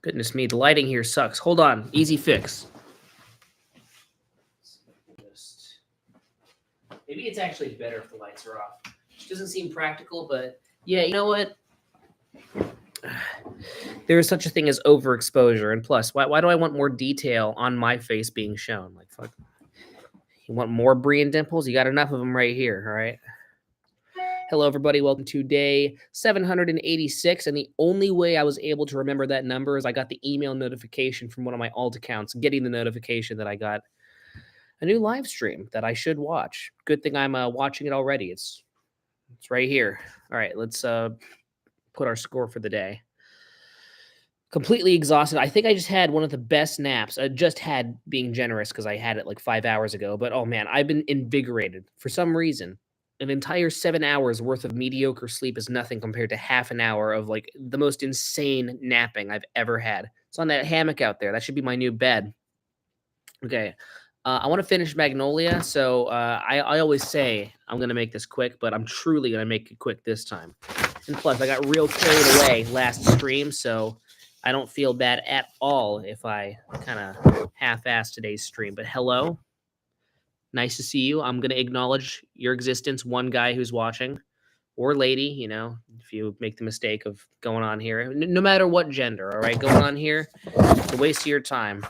Goodness me, the lighting here sucks. Hold on, easy fix. Maybe it's actually better if the lights are off. Which doesn't seem practical, but yeah, you know what? There is such a thing as overexposure, and plus, why do I want more detail on my face being shown? Like, fuck. You want more brie and dimples? You got enough of them right here, all right? Hello, everybody. Welcome to day 786. And the only way I was able to remember that number is I got the email notification from one of my alt accounts, getting the notification that I got a new live stream that I should watch. Good thing I'm watching it already. It's right here. All right, let's put our score for the day. Completely exhausted. I think I just had one of the best naps. I just had being generous because I had it like 5 hours ago. But oh man, I've been invigorated for some reason. An entire 7 hours worth of mediocre sleep is nothing compared to half an hour of like the most insane napping I've ever had. It's on that hammock out there. That should be my new bed. Okay. I want to finish Magnolia. So I always say I'm going to make this quick, but I'm truly going to make it quick this time. And plus, I got real carried away last stream, so I don't feel bad at all if I kind of half-ass today's stream. But hello. Nice to see you. I'm going to acknowledge your existence, one guy who's watching, or lady, you know, if you make the mistake of going on here. No matter what gender, all right? Going on here, it's a waste of your time.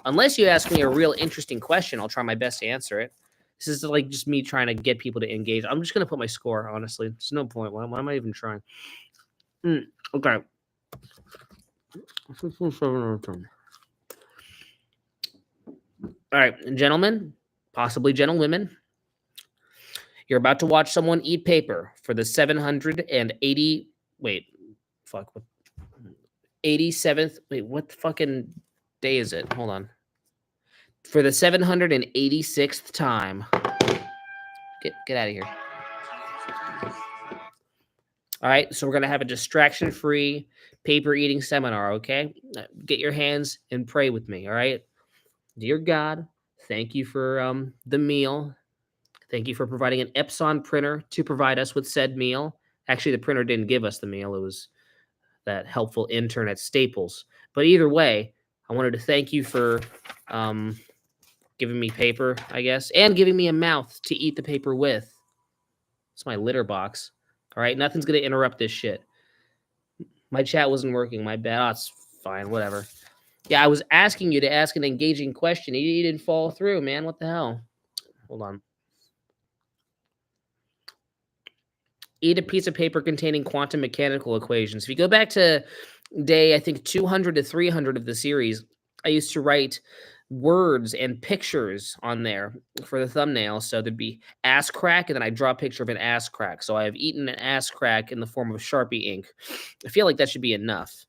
Unless you ask me a real interesting question, I'll try my best to answer it. This is like just me trying to get people to engage. I'm just going to put my score, honestly. There's no point. Why am I even trying? Okay. All right, gentlemen, possibly gentlewomen, you're about to watch someone eat paper for the 780. Wait, fuck. 87th. Wait, what the fucking day is it? Hold on. For the 786th time. Get out of here. All right, so we're going to have a distraction-free paper eating seminar, okay? Get your hands and pray with me, all right? Dear God, thank you for the meal. Thank you for providing an Epson printer to provide us with said meal. Actually, the printer didn't give us the meal. It was that helpful intern at Staples. But either way, I wanted to thank you for giving me paper, I guess, and giving me a mouth to eat the paper with. It's my litter box. All right, nothing's going to interrupt this shit. My chat wasn't working. My bad. Oh, it's fine. Whatever. Yeah, I was asking you to ask an engaging question. You didn't follow through, man. What the hell? Hold on. Eat a piece of paper containing quantum mechanical equations. If you go back to day, I think 200 to 300 of the series, I used to write words and pictures on there for the thumbnail. So there'd be ass crack, and then I draw a picture of an ass crack. So I have eaten an ass crack in the form of Sharpie ink. I feel like that should be enough.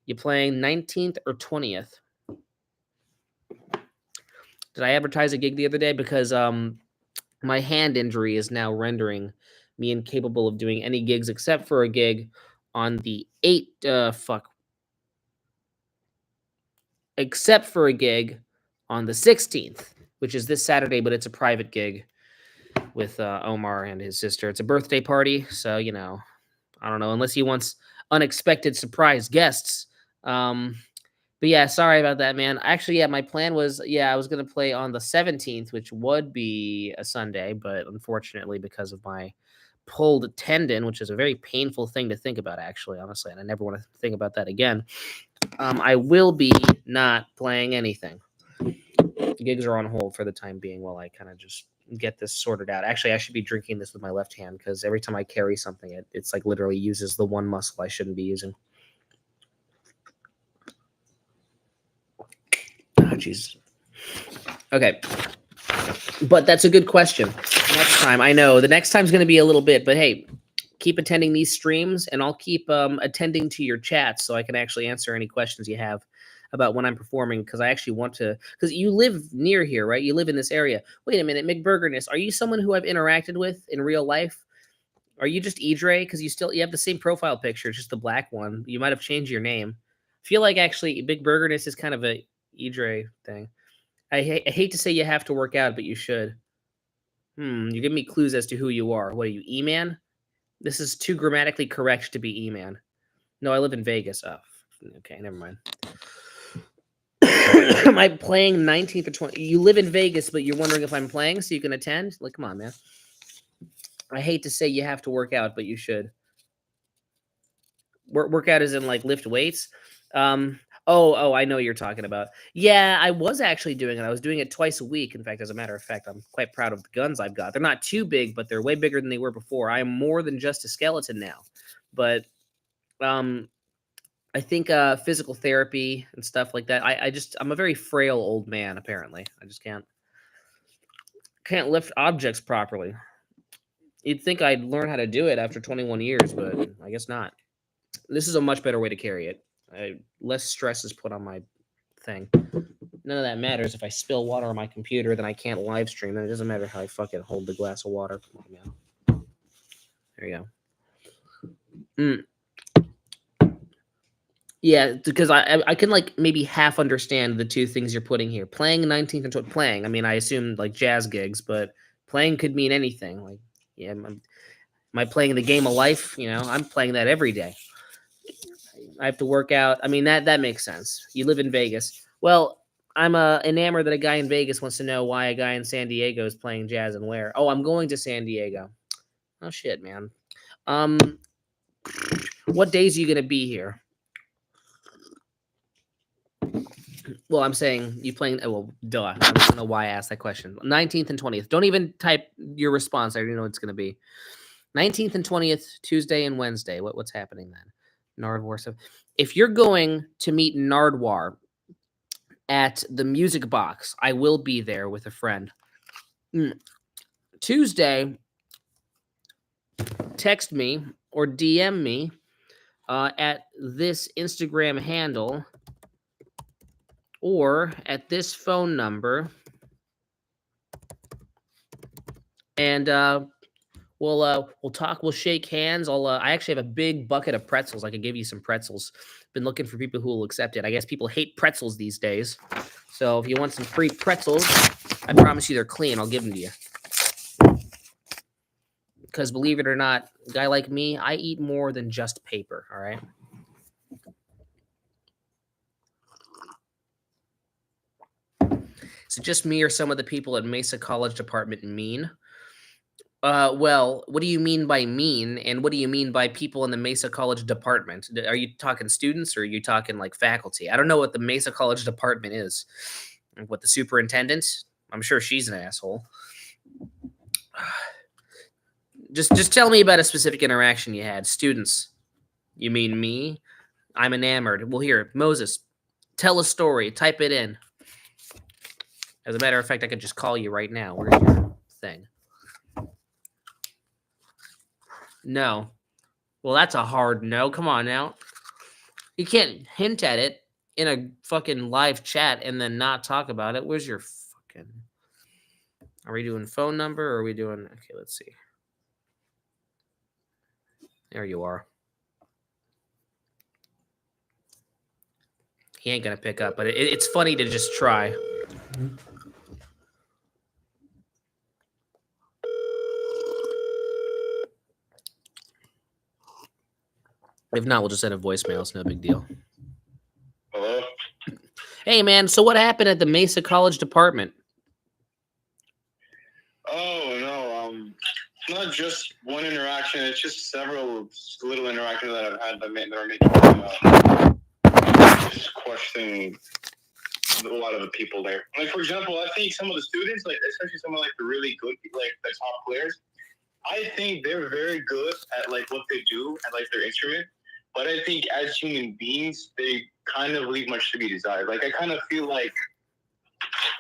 You playing 19th or 20th? Did I advertise a gig the other day? Because my hand injury is now rendering me incapable of doing any gigs except for a gig on the 8th. Except for a gig on the 16th, which is this Saturday, but it's a private gig with Omar and his sister. It's a birthday party, so, you know, I don't know, unless he wants unexpected surprise guests. But yeah, sorry about that, man. Actually, yeah, my plan was, I was going to play on the 17th, which would be a Sunday, but unfortunately, because of my pulled tendon, which is a very painful thing to think about, actually, honestly, and I never want to think about that again, I will be not playing anything. Gigs are on hold for the time being while I kind of just get this sorted out. Actually, I should be drinking this with my left hand because every time I carry something, it's like literally uses the one muscle I shouldn't be using. Oh, Jesus. Okay. But that's a good question. Next time, I know the next time's going to be a little bit, but hey, keep attending these streams and I'll keep attending to your chats so I can actually answer any questions you have about when I'm performing, because I actually want to, because you live near here, right? You live in this area. Wait a minute, McBurgerness, are you someone who I've interacted with in real life? Are you just Idre? Because you have the same profile picture, just the black one. You might have changed your name. I feel like actually Big Burgerness is kind of a Idre thing. I hate to say you have to work out, but you should. You give me clues as to who you are. What are you, E-Man? This is too grammatically correct to be E-Man. No, I live in Vegas. Oh, Okay, never mind. Am I playing 19th or 20th? You live in Vegas, but you're wondering if I'm playing so you can attend? Like, come on, man. I hate to say you have to work out, but you should. Work out as in like lift weights. I know what you're talking about. Yeah, I was actually doing it. I was doing it twice a week. In fact, as a matter of fact, I'm quite proud of the guns I've got. They're not too big, but they're way bigger than they were before. I am more than just a skeleton now. But I think physical therapy and stuff like that. I'm a very frail old man. Apparently, I just can't lift objects properly. You'd think I'd learn how to do it after 21 years, but I guess not. This is a much better way to carry it. Less stress is put on my thing. None of that matters. If I spill water on my computer, then I can't live stream. Then it doesn't matter how I fucking hold the glass of water. Come on now. There you go. Yeah, because I can like maybe half understand the two things you're putting here. Playing 19th and playing. I mean, I assume like jazz gigs, but playing could mean anything. Like, yeah, am I playing the game of life? You know, I'm playing that every day. I have to work out. I mean, that makes sense. You live in Vegas. Well, I'm enamored that a guy in Vegas wants to know why a guy in San Diego is playing jazz and where. Oh, I'm going to San Diego. Oh shit, man. What days are you gonna be here? Well, I'm saying you playing. Well, duh. I don't know why I asked that question. 19th and 20th. Don't even type your response. I already know what it's gonna be. 19th and 20th, Tuesday and Wednesday. What's happening then? Nardwuar stuff. If you're going to meet Nardwuar at the Music Box, I will be there with a friend. Tuesday, text me or DM me at this Instagram handle or at this phone number, and we'll talk. We'll shake hands. I actually have a big bucket of pretzels. I could give you some pretzels. Been looking for people who will accept it. I guess people hate pretzels these days. So if you want some free pretzels, I promise you they're clean. I'll give them to you. Because believe it or not, a guy like me, I eat more than just paper. All right. So just me or some of the people at Mesa College Department mean? Well, what do you mean by mean? And what do you mean by people in the Mesa College Department? Are you talking students or are you talking like faculty? I don't know what the Mesa College Department is. What, the superintendent? I'm sure she's an asshole. Just tell me about a specific interaction you had. Students. You mean me? I'm enamored. Well, here, Moses, tell a story. Type it in. As a matter of fact, I could just call you right now. Where's your thing? No. Well, that's a hard no. Come on now. You can't hint at it in a fucking live chat and then not talk about it. Where's your fucking... Are we doing phone number or are we doing... Okay, let's see. There you are. He ain't gonna pick up, but it's funny to just try. If not, we'll just send a voicemail. It's no big deal. Hello? Hey, man, so what happened at the Mesa College Department? Oh, no, it's not just one interaction. It's just several little interactions that I've had that are making just question a lot of the people there. Like, for example, I think some of the students, like, especially some of, like, the really good, like, the top players, I think they're very good at, like, what they do and, like, their instrument. But I think as human beings, they kind of leave much to be desired. Like, I kind of feel like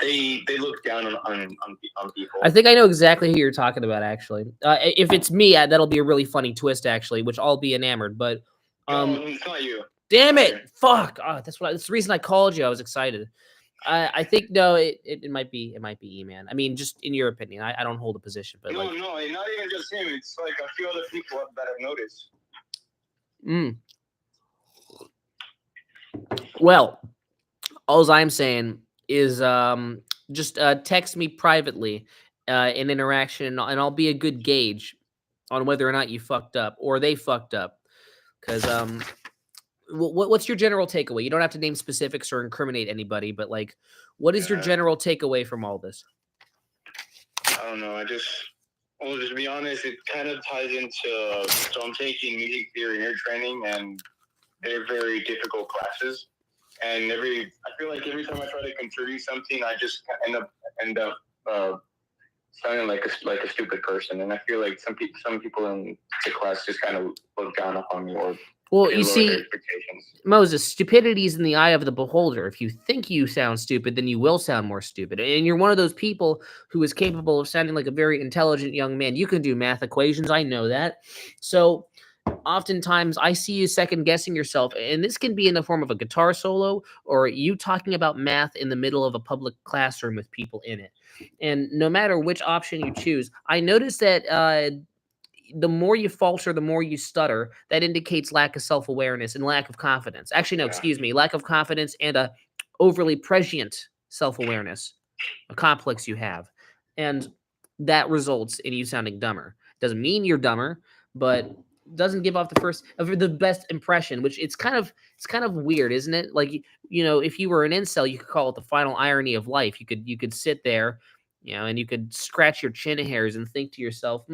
they look down on people. I think I know exactly who you're talking about, actually. If it's me, that'll be a really funny twist, actually, which I'll be enamored. But no, it's not you. Damn it! Fuck! Oh, that's the reason I called you. I was excited. I think no, it might be E-Man. I mean, just in your opinion, I don't hold a position, but no, like, not even just him. It's like a few other people that I've noticed. Well, all I'm saying is just text me privately in interaction, and I'll be a good gauge on whether or not you fucked up or they fucked up. Because What's your general takeaway? You don't have to name specifics or incriminate anybody, but like, what is your Yeah. general takeaway from all this? I don't know. Well, just to be honest, it kind of ties into. So I'm taking music theory and ear training, and they're very difficult classes. And I feel like every time I try to contribute something, I just end up sounding like a stupid person. And I feel like some people in the class just kind of look down upon me or Well, they you lower their see, expectations. Moses, stupidity is in the eye of the beholder. If you think you sound stupid, then you will sound more stupid. And you're one of those people who is capable of sounding like a very intelligent young man. You can do math equations. I know that. So oftentimes I see you second guessing yourself. And this can be in the form of a guitar solo or you talking about math in the middle of a public classroom with people in it. And no matter which option you choose, I noticed that the more you falter, the more you stutter, that indicates lack of self-awareness and lack of confidence. Actually, no, Yeah. excuse me, lack of confidence and a overly prescient self-awareness, a complex you have. And that results in you sounding dumber. Doesn't mean you're dumber, but doesn't give off the best impression, which it's kind of weird, isn't it? Like, if you were an incel, you could call it the final irony of life. You could sit there, and you could scratch your chin hairs and think to yourself,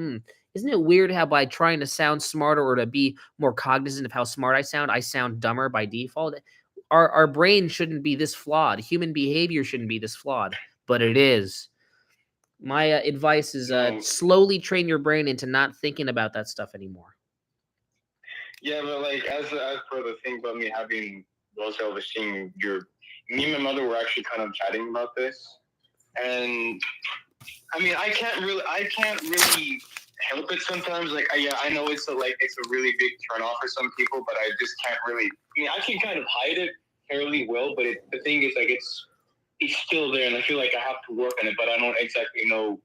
isn't it weird how by trying to sound smarter or to be more cognizant of how smart I sound dumber by default? Our brain shouldn't be this flawed. Human behavior shouldn't be this flawed, but it is. My advice is slowly train your brain into not thinking about that stuff anymore. Yeah, but like as for the thing about me having low self-esteem, me and my mother were actually kind of chatting about this, and I mean I can't really help it sometimes. Like I know it's a really big turnoff for some people, but I just can't really. I mean, I can kind of hide it fairly well, but the thing is, like, it's still there, and I feel like I have to work on it, but I don't exactly know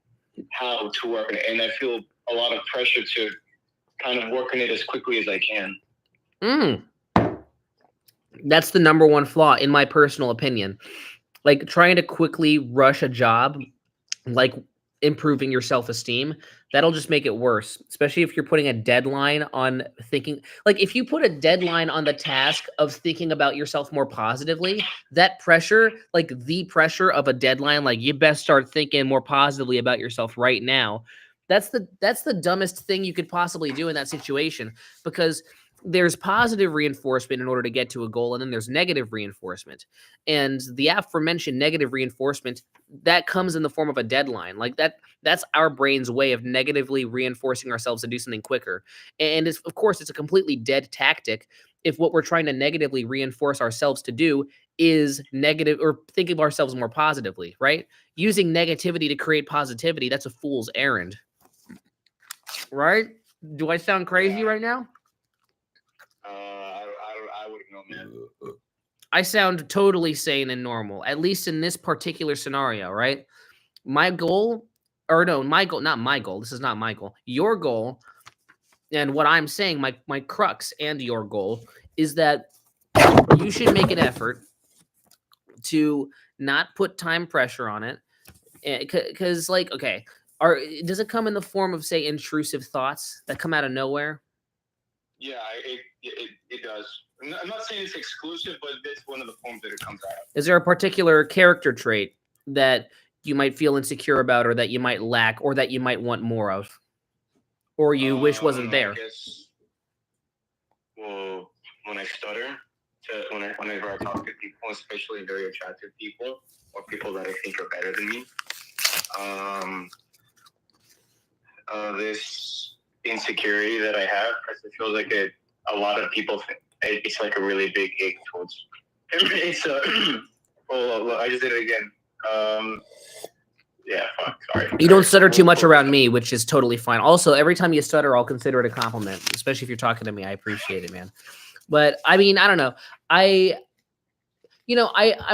how to work on it, and I feel a lot of pressure to kind of work on it as quickly as I can. That's the number one flaw, in my personal opinion. Like trying to quickly rush a job, like improving your self-esteem, that'll just make it worse, especially if you're putting a deadline on thinking. Like if you put a deadline on the task of thinking about yourself more positively, that pressure, like the pressure of a deadline, like you best start thinking more positively about yourself right now. That's the dumbest thing you could possibly do in that situation, because there's positive reinforcement in order to get to a goal, and then there's negative reinforcement. And the aforementioned negative reinforcement, that comes in the form of a deadline. Like that's our brain's way of negatively reinforcing ourselves to do something quicker. And of course, it's a completely dead tactic if what we're trying to negatively reinforce ourselves to do is negative, or think of ourselves more positively, right? Using negativity to create positivity, that's a fool's errand. Right? Do I sound crazy right now? I wouldn't know, man. I sound totally sane and normal, at least in this particular scenario, right? My goal, not my goal. This is not my goal. Your goal, and what I'm saying, my crux and your goal is that you should make an effort to not put time pressure on it. Because, like, okay, does it come in the form of, say, intrusive thoughts that come out of nowhere? Yeah, it does. I'm not saying it's exclusive, but it's one of the forms that it comes out of. Is there a particular character trait that you might feel insecure about, or that you might lack, or that you might want more of, or you wish wasn't there? I guess, well, when I stutter, whenever I talk to people, especially very attractive people or people that I think are better than me, this insecurity that I have, it feels like a lot of people think it's like a really big ache towards. It's well, I just did it again. Yeah, fuck, sorry. You don't stutter too much around me, which is totally fine. Also, every time you stutter, I'll consider it a compliment, especially if you're talking to me. I appreciate it, man. But I mean, I don't know. I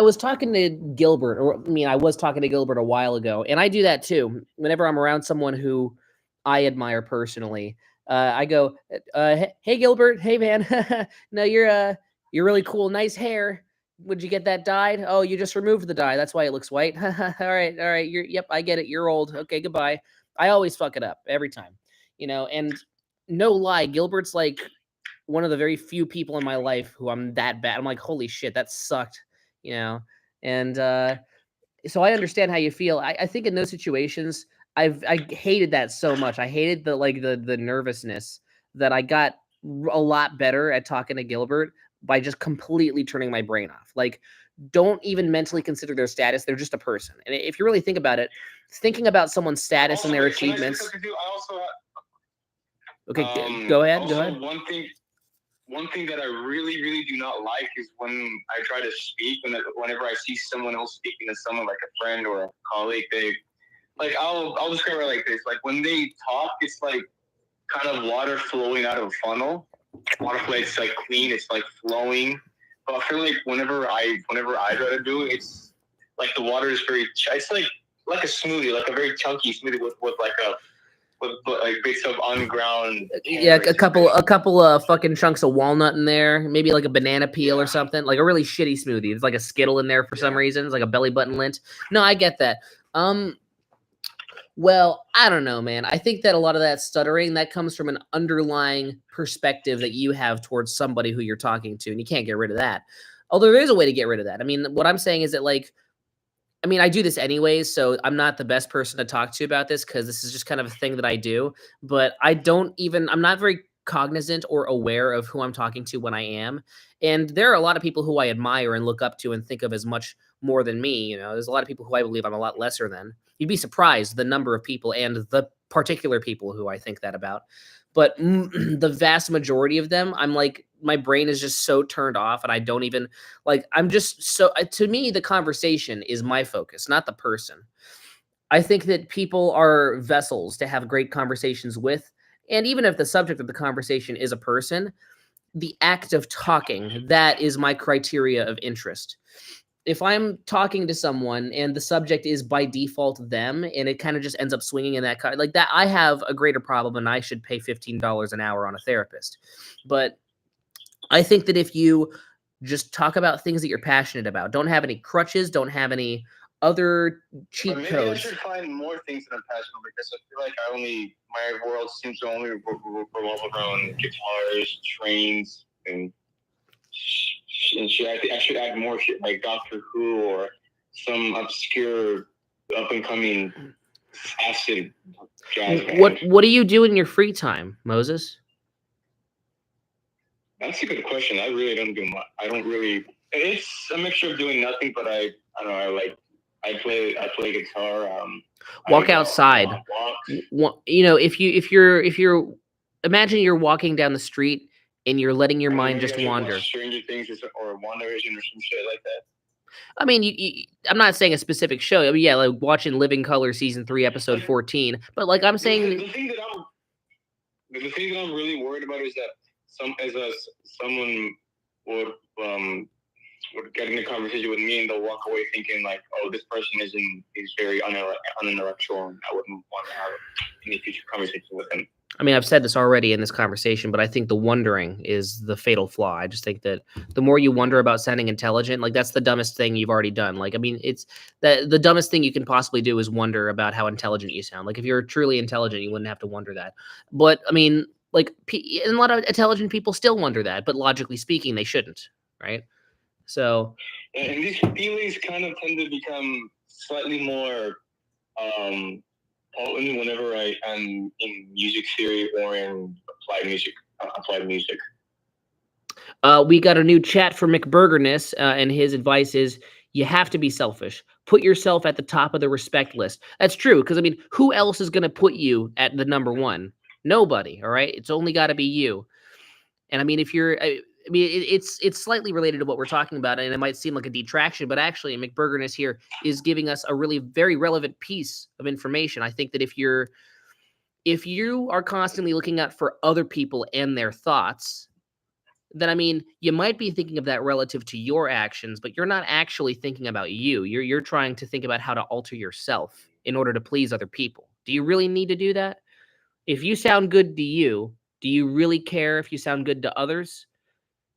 was talking to Gilbert, I was talking to Gilbert a while ago, and I do that too. Whenever I'm around someone who I admire personally, I go, "Hey Gilbert, hey man, no, you're really cool, nice hair. Would you get that dyed? Oh, you just removed the dye. That's why it looks white. all right. Yep, I get it. You're old. Okay, goodbye." I always fuck it up every time, and no lie, Gilbert's like one of the very few people in my life who I'm that bad. I'm like, holy shit, that sucked, you know? And so I understand how you feel. I think in those situations, I hated that so much. I hated the nervousness that I got a lot better at talking to Gilbert by just completely turning my brain off. Like, don't even mentally consider their status. They're just a person. And if you really think about it, thinking about someone's status and their achievements. I also Okay, go ahead. Also, Go ahead. One thing that I really, really do not like is when I try to speak, whenever I see someone else speaking to someone like a friend or a colleague, I'll describe it like this. Like when they talk, it's like kind of water flowing out of a funnel. Water flow, it's like clean, it's like flowing. But I feel like whenever I try to do it, it's like the water is it's like a smoothie, like a very chunky smoothie with bits of unground. Yeah, a couple of fucking chunks of walnut in there, maybe like a banana peel or something, like a really shitty smoothie. It's like a Skittle in there for some reason. It's like a belly button lint. No, I get that. Well, I don't know, man. I think that a lot of that stuttering that comes from an underlying perspective that you have towards somebody who you're talking to, and you can't get rid of that. Although there is a way to get rid of that. I mean, what I'm saying is that I do this anyways, so I'm not the best person to talk to about this because this is just kind of a thing that I do. But I'm not very cognizant or aware of who I'm talking to when I am. And there are a lot of people who I admire and look up to and think of as much more than me. You know, there's a lot of people who I believe I'm a lot lesser than. You'd be surprised the number of people and the particular people who I think that about. But the vast majority of them, I'm like, my brain is just so turned off, and I don't even I'm just so. To me, the conversation is my focus, not the person. I think that people are vessels to have great conversations with, and even if the subject of the conversation is a person, the act of talking, that is my criteria of interest. If I'm talking to someone and the subject is by default them, and it kind of just ends up swinging in that like that, I have a greater problem, and I should pay $15 an hour on a therapist. But I think that if you just talk about things that you're passionate about, don't have any crutches, don't have any other cheat maybe codes. I should find more things that I'm passionate about, because I feel like my world seems to only revolve around guitars, trains, and shit. I think I should add more shit like Doctor Who or some obscure up and coming acid jazz band. What do you do in your free time, Moses? That's a good question. I really don't do much. I don't really. It's a mixture of doing nothing, but I don't know. I play guitar. Walk outside. You know, if you're imagine you're walking down the street and you're letting your mind just wander. Stranger Things or WandaVision or some shit like that. I mean, I'm not saying a specific show. I mean, yeah, like watching Living Color season 3, episode 14. But like I'm saying, the thing that I'm really worried about is that someone would get in a conversation with me and they'll walk away thinking like, oh, this person is very unintellectual, and I wouldn't want to have any future conversation with them. I mean, I've said this already in this conversation, but I think the wondering is the fatal flaw. I just think that the more you wonder about sounding intelligent, like that's the dumbest thing you've already done. Like, I mean, it's the dumbest thing you can possibly do is wonder about how intelligent you sound. Like, if you're truly intelligent, you wouldn't have to wonder that. But I mean, like, and a lot of intelligent people still wonder that, but logically speaking, they shouldn't, right? So, and these feelings kind of tend to become slightly more potent whenever I am in music theory or in applied music. We got a new chat for McBurgerness, and his advice is you have to be selfish. Put yourself at the top of the respect list. That's true, because I mean, who else is going to put you at the number one? Nobody. All right, it's only got to be you. And I mean, if you're, I mean, it's slightly related to what we're talking about, and it might seem like a detraction, but actually, McBurgerness here is giving us a really very relevant piece of information. I think that if you are constantly looking out for other people and their thoughts, then I mean, you might be thinking of that relative to your actions, but you're not actually thinking about you. You're trying to think about how to alter yourself in order to please other people. Do you really need to do that? If you sound good to you, do you really care if you sound good to others?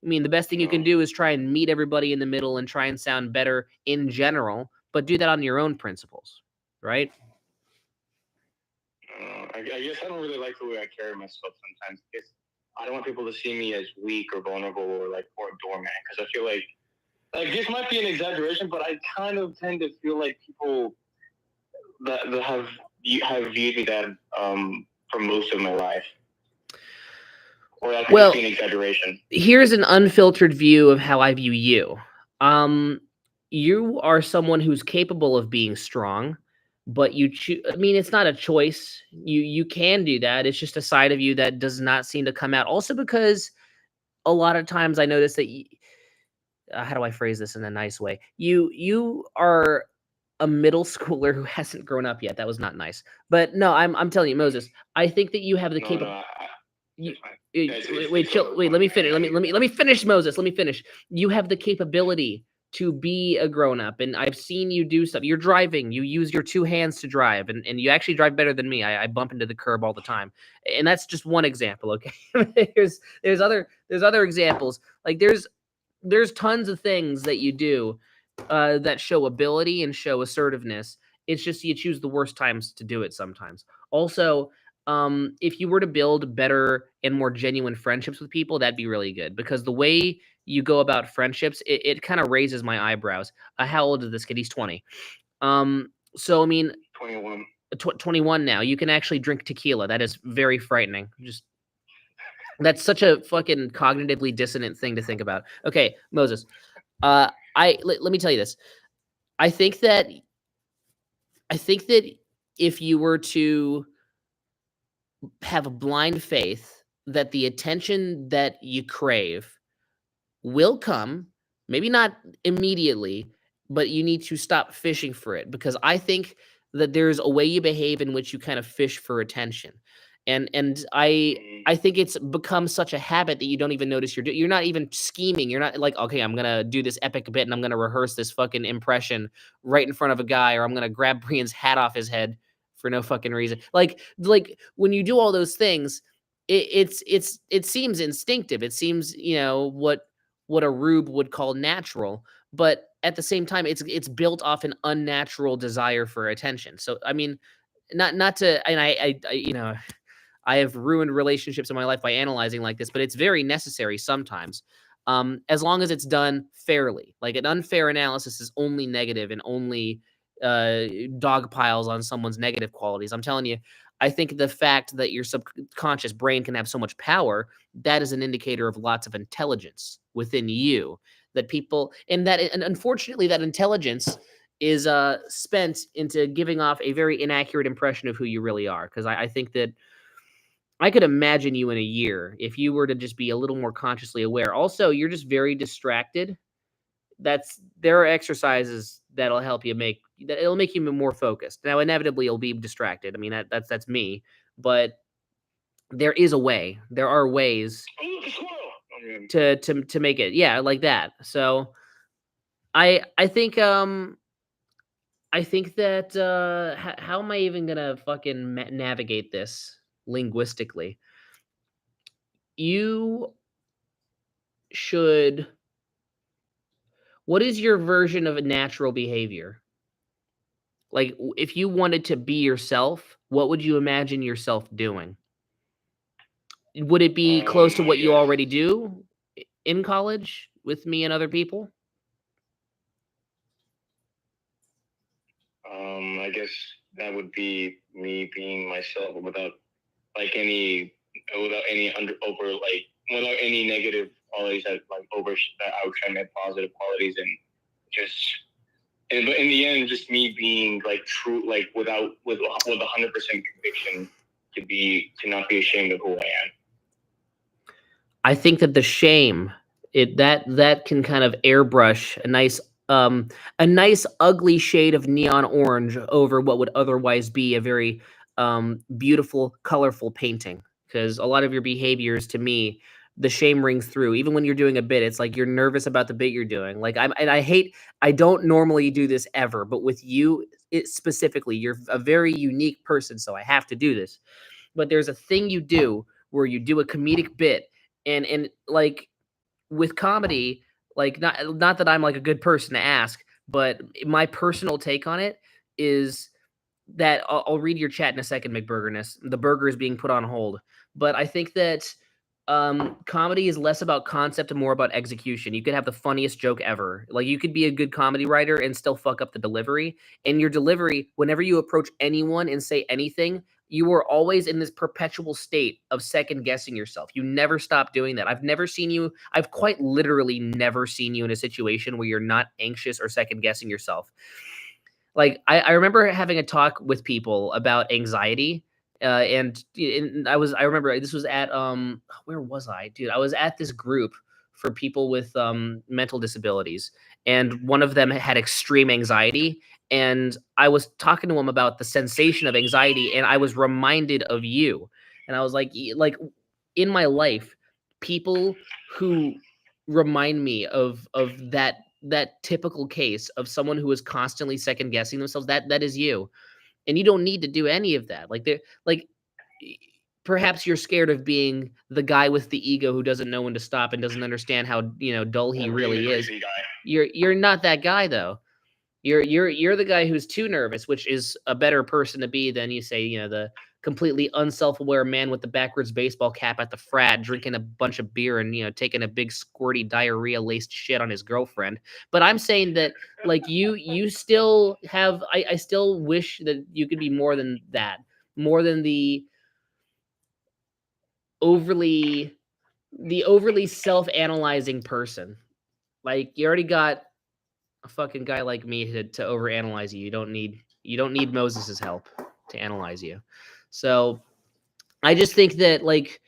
I mean, the best thing you can do is try and meet everybody in the middle and try and sound better in general, but do that on your own principles, right? I guess I don't really like the way I carry myself sometimes. I don't want people to see me as weak or vulnerable or a doormat, because I feel like this might be an exaggeration, but I kind of tend to feel like people that have viewed me that for most of my life. Or that could be an exaggeration. Here's an unfiltered view of how I view you. You are someone who's capable of being strong, but you choose. I mean, it's not a choice. You can do that. It's just a side of you that does not seem to come out. Also, because a lot of times I notice that. How do I phrase this in a nice way? You are a middle schooler who hasn't grown up yet. That was not nice. But no, I'm telling you, Moses. I think that you have the capability. Wait, chill. Wait, let me finish. Let me finish, Moses. Let me finish. You have the capability to be a grown up, and I've seen you do stuff. You're driving. You use your two hands to drive, and you actually drive better than me. I bump into the curb all the time, and that's just one example. Okay, there's other examples. Like there's tons of things that you do that show ability and show assertiveness. It's just you choose the worst times to do it sometimes. Also, if you were to build better and more genuine friendships with people, that'd be really good, because the way you go about friendships, it kind of raises my eyebrows. How old is this kid? He's 20. So I mean, 21. 21 now. You can actually drink tequila. That is very frightening. That's such a fucking cognitively dissonant thing to think about. Okay, Moses. Let me tell you this. I think that if you were to have a blind faith that the attention that you crave will come, maybe not immediately, but you need to stop fishing for it, because I think that there's a way you behave in which you kind of fish for attention. And I think it's become such a habit that you don't even notice you're not even scheming. You're not like, okay, I'm going to do this epic bit and I'm going to rehearse this fucking impression right in front of a guy, or I'm going to grab Brian's hat off his head for no fucking reason. Like when you do all those things, it seems instinctive. It seems, what a rube would call natural, but at the same time, it's built off an unnatural desire for attention. So, I mean, not to, and I have ruined relationships in my life by analyzing like this, but it's very necessary sometimes. As long as it's done fairly. Like an unfair analysis is only negative and only dog piles on someone's negative qualities. I'm telling you, I think the fact that your subconscious brain can have so much power, that is an indicator of lots of intelligence within you. That people, and unfortunately, that intelligence is spent into giving off a very inaccurate impression of who you really are. Because I think that I could imagine you in a year if you were to just be a little more consciously aware. Also, you're just very distracted. There are exercises that'll help you it'll make you more focused. Now, inevitably, you'll be distracted. I mean, that's me, but there is a way. There are ways to make it. Yeah, like that. So I think that how am I even gonna fucking navigate this linguistically? You should. What is your version of a natural behavior? Like, if you wanted to be yourself, what would you imagine yourself doing? Would it be close to what you already do in college with me and other people? I guess that would be me being myself without any negative qualities that outshine my positive qualities, and but in the end, just me being true, with 100% conviction to not be ashamed of who I am. I think that the shame that can kind of airbrush a nice ugly shade of neon orange over what would otherwise be a very beautiful, colorful painting. Because a lot of your behaviors, to me, the shame rings through. Even when you're doing a bit, it's like you're nervous about the bit you're doing. Like I don't normally do this ever, but with you specifically, you're a very unique person, so I have to do this. But there's a thing you do where you do a comedic bit, and like with comedy, like not that I'm like a good person to ask, but my personal take on it is that I'll read your chat in a second, McBurgerness. The burger is being put on hold, but I think that Comedy is less about concept and more about execution. You could have the funniest joke ever. Like you could be a good comedy writer and still fuck up the delivery. And your delivery, whenever you approach anyone and say anything, you are always in this perpetual state of second guessing yourself. You never stop doing that. I've quite literally never seen you in a situation where you're not anxious or second guessing yourself. Like I remember having a talk with people about anxiety. And I remember this was at where was I, dude? I was at this group for people with mental disabilities, and one of them had extreme anxiety, and I was talking to him about the sensation of anxiety, and I was reminded of you, and I was like in my life, people who remind me of that typical case of someone who is constantly second guessing themselves, that is you. And you don't need to do any of that. Perhaps you're scared of being the guy with the ego who doesn't know when to stop and doesn't understand how, dull he really is. You're not that guy though. You're the guy who's too nervous, which is a better person to be than, you say, the completely unself-aware man with the backwards baseball cap at the frat, drinking a bunch of beer and, taking a big squirty diarrhea-laced shit on his girlfriend. But I'm saying that, like, you still have, I still wish that you could be more than that, more than the overly self-analyzing person. Like, you already got a fucking guy like me to overanalyze you. You don't need Moses's help to analyze you. So I just think that, like,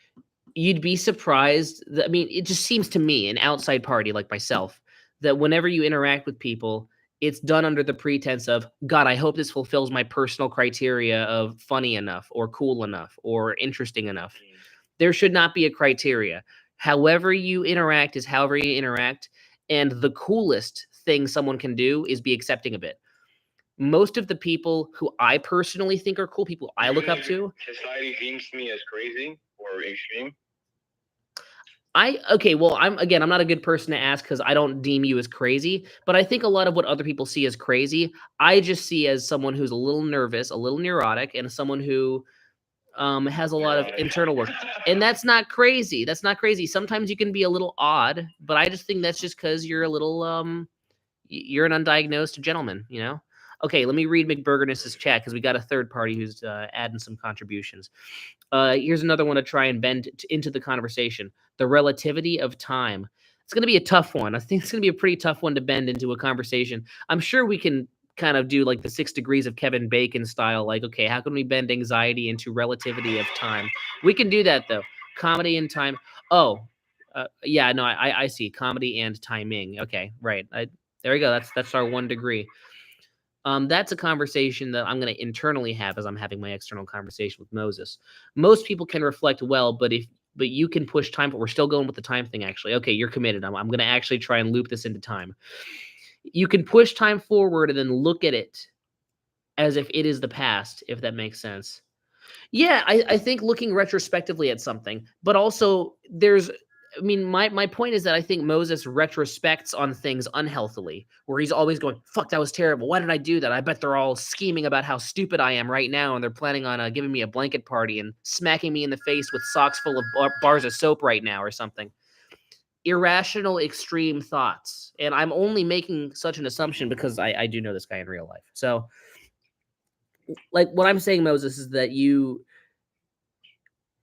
you'd be surprised. I mean, it just seems to me, an outside party like myself, that whenever you interact with people, it's done under the pretense of, God, I hope this fulfills my personal criteria of funny enough or cool enough or interesting enough. There should not be a criteria. However you interact is however you interact. And the coolest thing someone can do is be accepting of it. Most of the people who I personally think are cool, people I look up to. Society deems me as crazy or extreme. Well, I'm not a good person to ask because I don't deem you as crazy, but I think a lot of what other people see as crazy, I just see as someone who's a little nervous, a little neurotic, and someone who has a lot of internal work. And that's not crazy. That's not crazy. Sometimes you can be a little odd, but I just think that's just because you're a little, you're an undiagnosed gentleman. Okay, let me read McBurgerness's chat because we got a third party who's adding some contributions. Here's another one to try and bend into the conversation. The relativity of time. It's going to be a tough one. I think it's going to be a pretty tough one to bend into a conversation. I'm sure we can kind of do like the 6 degrees of Kevin Bacon style. Like, okay, how can we bend anxiety into relativity of time? We can do that though. Comedy and time. Oh, yeah, no, I see. Comedy and timing. Okay, right. There we go. That's our 1 degree. That's a conversation that I'm going to internally have as I'm having my external conversation with Moses. Most people can reflect well, but you can push time. But we're still going with the time thing, actually. Okay, you're committed. I'm going to actually try and loop this into time. You can push time forward and then look at it as if it is the past, if that makes sense. Yeah, I think looking retrospectively at something, but also my point is that I think Moses retrospects on things unhealthily, where he's always going, fuck, that was terrible. Why did I do that? I bet they're all scheming about how stupid I am right now, and they're planning on giving me a blanket party and smacking me in the face with socks full of bars of soap right now or something. Irrational, extreme thoughts. And I'm only making such an assumption because I do know this guy in real life. So, like, what I'm saying, Moses, is that you,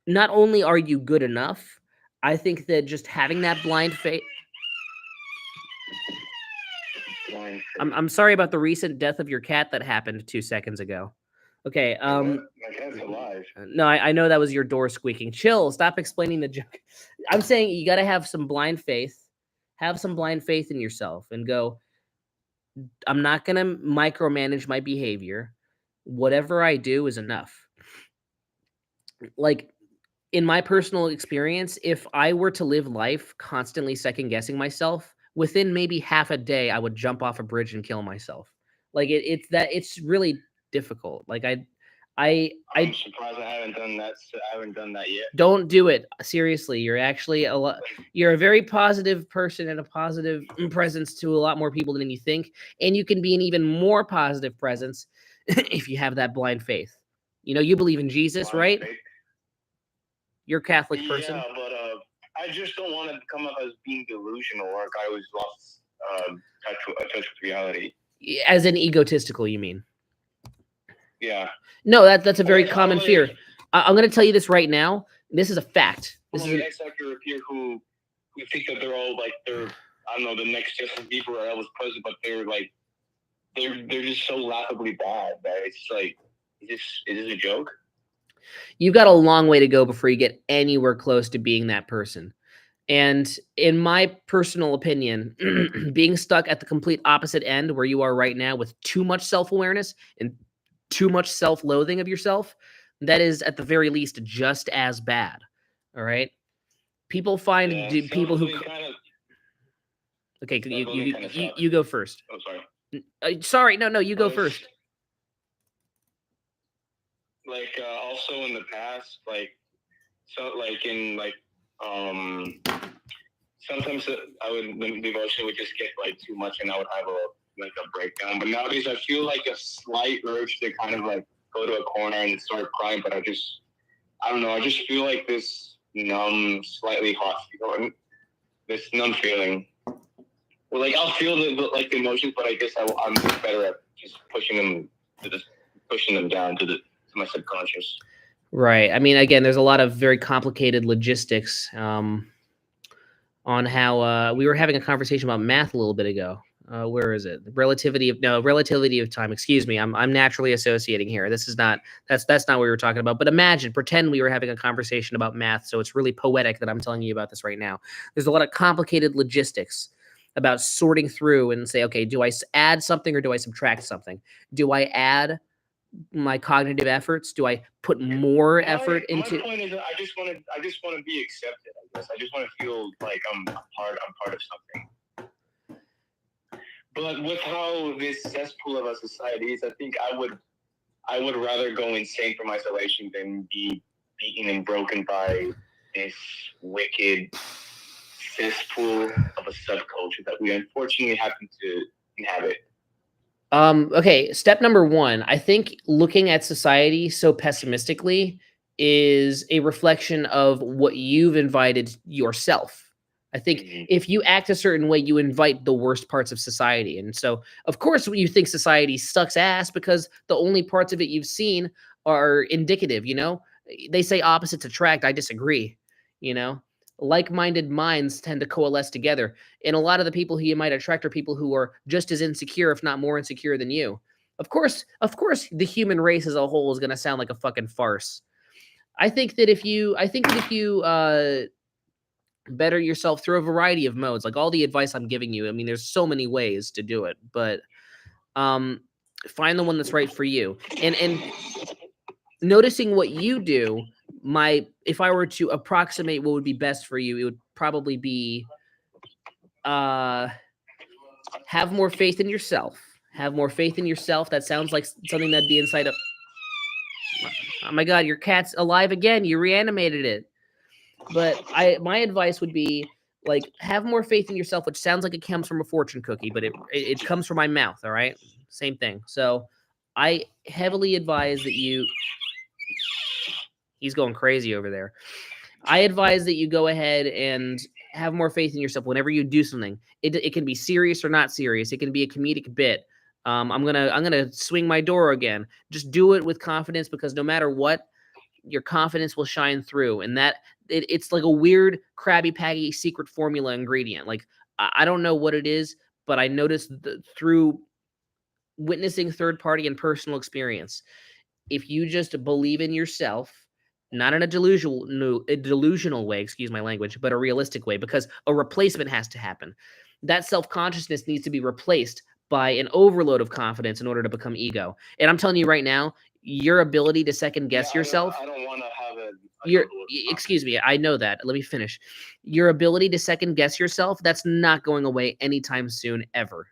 not only are you good enough, I think that just having that blind faith. I'm sorry about the recent death of your cat that happened 2 seconds ago. Okay. My cat's alive. No, I know that was your door squeaking. Chill. Stop explaining the joke. I'm saying you got to have some blind faith. Have some blind faith in yourself and go, I'm not going to micromanage my behavior. Whatever I do is enough. Like, in my personal experience, if I were to live life constantly second guessing myself, within maybe half a day, I would jump off a bridge and kill myself. Like it's really difficult. Like I'm surprised I haven't done that. I haven't done that yet. Don't do it. Seriously, you're actually you're a very positive person and a positive presence to a lot more people than you think, and you can be an even more positive presence if you have that blind faith. You believe in Jesus, right? You're a Catholic person. Yeah, but I just don't want to come up as being delusional or a guy who's lost touch with reality. As in egotistical, you mean? Yeah. No, that's a very Or common like- fear. I'm going to tell you this right now. This is a fact. This This is is an ex-actor here who think that they're all like they're I don't know the next Justin Bieber or Elvis Presley, but they're like they're just so laughably bad that it's like is this a joke? you've got a long way to go before you get anywhere close to being that person. And in my personal opinion, being stuck at the complete opposite end where you are right now with too much self-awareness and too much self-loathing of yourself, that is at the very least just as bad. All right. People find Yeah, people who kind of. okay, self-loathing kinda sucks. you go first. Oh, sorry. Sorry, no, you go Like- first. Like also in the past, like so like in like sometimes I would the emotion would just get like too much and I would have a breakdown. But nowadays I feel like a slight urge to kind of like go to a corner and start crying, but I don't know, I just feel like this numb, slightly hot feeling, this numb feeling. Well, like I'll feel the emotions, but I guess I'm better at just pushing them down to my subconscious. Right. I mean, again, there's a lot of very complicated logistics on how we were having a conversation about math a little bit ago. Where is it? Relativity of time. Excuse me. I'm naturally associating here. This is not that's not what we were talking about. But pretend we were having a conversation about math. So it's really poetic that I'm telling you about this right now. There's a lot of complicated logistics about sorting through and say, okay, do I add something or do I subtract something? Do I add my cognitive efforts? Do I put more effort into? My point is, I just want to be accepted. I guess I just want to feel like I'm part of something. But with how this cesspool of a society is, I think I would rather go insane from isolation than be beaten and broken by this wicked cesspool of a subculture that we unfortunately happen to inhabit. Okay, step number one, I think looking at society so pessimistically is a reflection of what you've invited yourself. I think if you act a certain way, you invite the worst parts of society. And so, of course, you think society sucks ass because the only parts of it you've seen are indicative, you know? They say opposites attract. I disagree, you know? Like-minded minds tend to coalesce together. And a lot of the people who you might attract are people who are just as insecure, if not more insecure than you. Of course, the human race as a whole is going to sound like a fucking farce. I think that if you better yourself through a variety of modes, like all the advice I'm giving you, I mean, there's so many ways to do it, but find the one that's right for you. And noticing what you do, if I were to approximate what would be best for you, it would probably be have more faith in yourself. Have more faith in yourself. That sounds like something that'd be inside of. Oh my God, your cat's alive again. You reanimated it. But my advice would be like have more faith in yourself, which sounds like it comes from a fortune cookie, but it comes from my mouth. All right, same thing. So I heavily advise that you. He's going crazy over there. I advise that you go ahead and have more faith in yourself whenever you do something. It can be serious or not serious. It can be a comedic bit. I'm gonna swing my door again. Just do it with confidence because no matter what, your confidence will shine through. And that it's like a weird Krabby Patty secret formula ingredient. Like I don't know what it is, but I noticed through witnessing third party and personal experience, if you just believe in yourself. Not in a delusional way, excuse my language, but a realistic way, because a replacement has to happen. That self-consciousness needs to be replaced by an overload of confidence in order to become ego. And I'm telling you right now, your ability to second guess yourself. I don't want to have excuse me, I know that. Let me finish. Your ability to second guess yourself, that's not going away anytime soon, ever.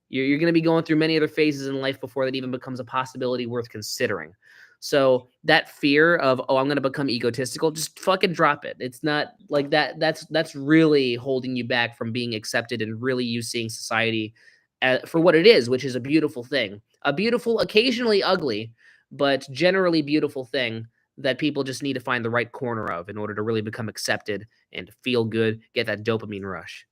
You're going to be going through many other phases in life before that even becomes a possibility worth considering. So that fear of, oh, I'm going to become egotistical, just fucking drop it. It's not like that. That's really holding you back from being accepted and really you seeing society for what it is, which is a beautiful thing, a beautiful, occasionally ugly, but generally beautiful thing that people just need to find the right corner of in order to really become accepted and feel good, get that dopamine rush.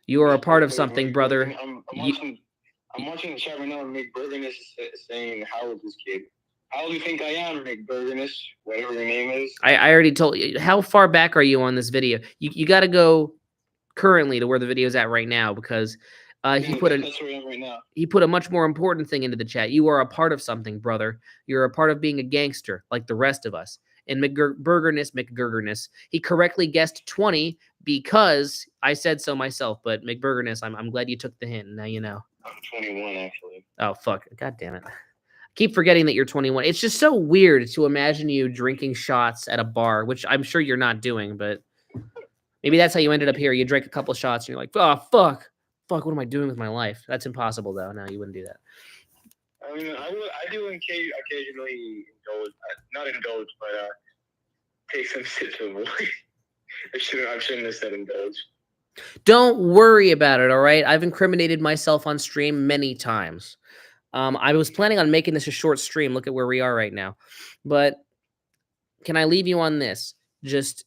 You are a part of something, brother. I'm watching the chat right now, and McBurgerness is saying, how old is this kid? How old do you think I am, McBurgerness? Whatever your name is. I already told you. How far back are you on this video? You got to go currently to where the video's at right now, because he put that's where I am right now. He put a much more important thing into the chat. You are a part of something, brother. You're a part of being a gangster like the rest of us. And McGurgerness, he correctly guessed 20 because I said so myself. But McBurgerness, I'm glad you took the hint. Now you know. I'm 21, actually. Oh, fuck. God damn it. I keep forgetting that you're 21. It's just so weird to imagine you drinking shots at a bar, which I'm sure you're not doing, but maybe that's how you ended up here. You drank a couple shots and you're like, oh, fuck, what am I doing with my life? That's impossible, though. No, you wouldn't do that. I mean, I do occasionally indulge, not indulge, but take some sips of wine. I shouldn't have said indulge. Don't worry about it, all right? I've incriminated myself on stream many times. I was planning on making this a short stream. Look at where we are right now. But can I leave you on this? Just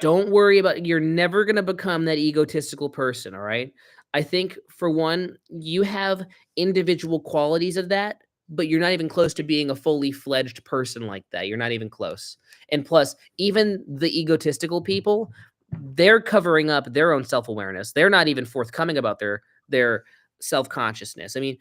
don't worry about, you're never going to become that egotistical person, all right? I think, for one, you have individual qualities of that, but you're not even close to being a fully fledged person like that. You're not even close. And plus, even the egotistical people, they're covering up their own self-awareness. They're not even forthcoming about their self-consciousness. I mean,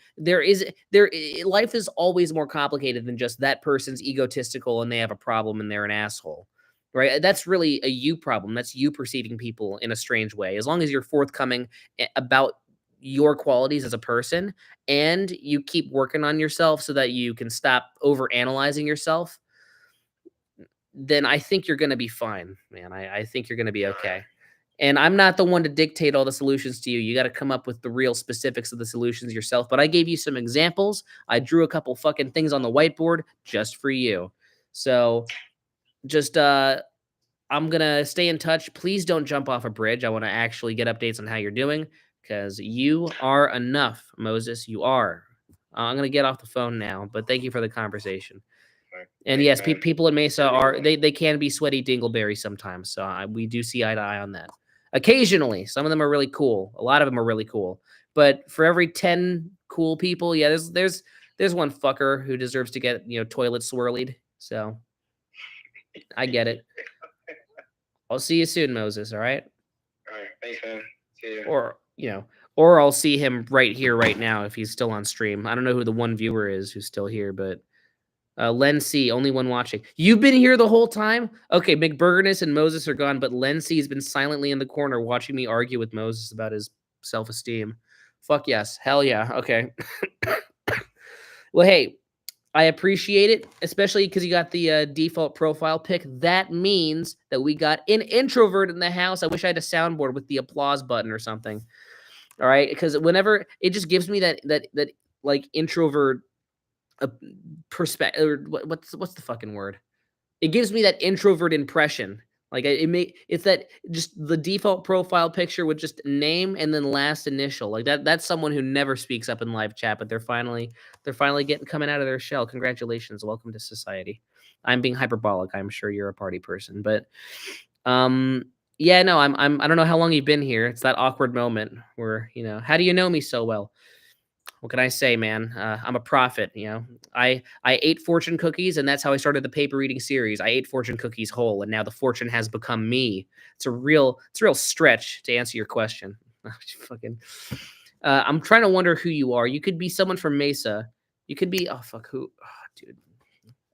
life is always more complicated than just that person's egotistical and they have a problem and they're an asshole. Right? That's really a you problem. That's you perceiving people in a strange way. As long as you're forthcoming about your qualities as a person and you keep working on yourself so that you can stop over analyzing yourself, then I think you're going to be fine, man. I think you're going to be okay. And I'm not the one to dictate all the solutions to you. You got to come up with the real specifics of the solutions yourself. But I gave you some examples. I drew a couple fucking things on the whiteboard just for you. So just, I'm going to stay in touch. Please don't jump off a bridge. I want to actually get updates on how you're doing, because you are enough, Moses. You are. I'm going to get off the phone now, but thank you for the conversation. And yes, people in Mesa they can be sweaty dingleberries sometimes. So we do see eye to eye on that. Occasionally, some of them are really cool. A lot of them are really cool. But for every 10 cool people, yeah, there's one fucker who deserves to get, toilet swirlied. So I get it. I'll see you soon, Moses. All right. All right. Thanks, man. See you. Or I'll see him right here, right now, if he's still on stream. I don't know who the one viewer is who's still here, but Len C, only one watching. You've been here the whole time? Okay, McBurgerness and Moses are gone, but Len C has been silently in the corner watching me argue with Moses about his self-esteem. Fuck yes. Hell yeah. Okay. Well, hey, I appreciate it, especially because you got the default profile pic. That means that we got an introvert in the house. I wish I had a soundboard with the applause button or something. All right, because whenever it just gives me that like introvert perspective, or what's the fucking word? It gives me that introvert impression. Like it's that just the default profile picture with just name and then last initial. Like that's someone who never speaks up in live chat, but they're finally coming out of their shell. Congratulations. Welcome to society. I'm being hyperbolic. I'm sure you're a party person, but yeah, no, I don't know how long you've been here. It's that awkward moment where, how do you know me so well? What can I say, man? I'm a prophet, I ate fortune cookies, and that's how I started the paper reading series. I ate fortune cookies whole, and now the fortune has become me. It's a real stretch to answer your question. I'm trying to wonder who you are. You could be someone from Mesa. You could be, dude.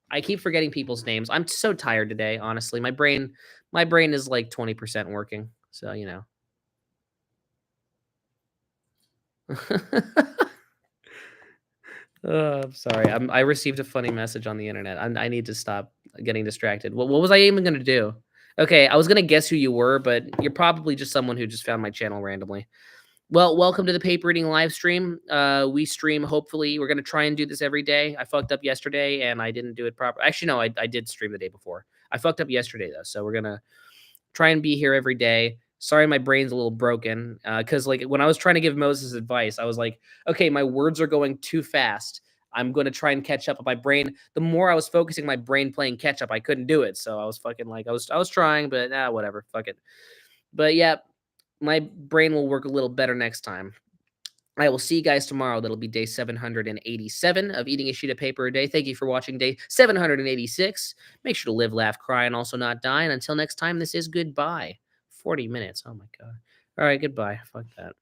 I keep forgetting people's names. I'm so tired today, honestly. My brain is like 20% working, so I'm sorry. I received a funny message on the internet. I need to stop getting distracted. What was I even going to do? Okay, I was going to guess who you were, but you're probably just someone who just found my channel randomly. Well, welcome to the paper reading live stream. We stream, hopefully. We're going to try and do this every day. I fucked up yesterday, and I didn't do it properly. Actually, no, I did stream the day before. I fucked up yesterday, though, so we're going to try and be here every day. Sorry, my brain's a little broken, because when I was trying to give Moses advice, I was like, okay, my words are going too fast. I'm going to try and catch up. My brain, the more I was focusing my brain playing catch up, I couldn't do it. So I was fucking like, I was trying, but whatever, fuck it. But yeah, my brain will work a little better next time. I will see you guys tomorrow. That'll be day 787 of Eating a Sheet of Paper a Day. Thank you for watching day 786. Make sure to live, laugh, cry, and also not die. And until next time, this is goodbye. 40 minutes. Oh my God. All right, goodbye. Fuck that.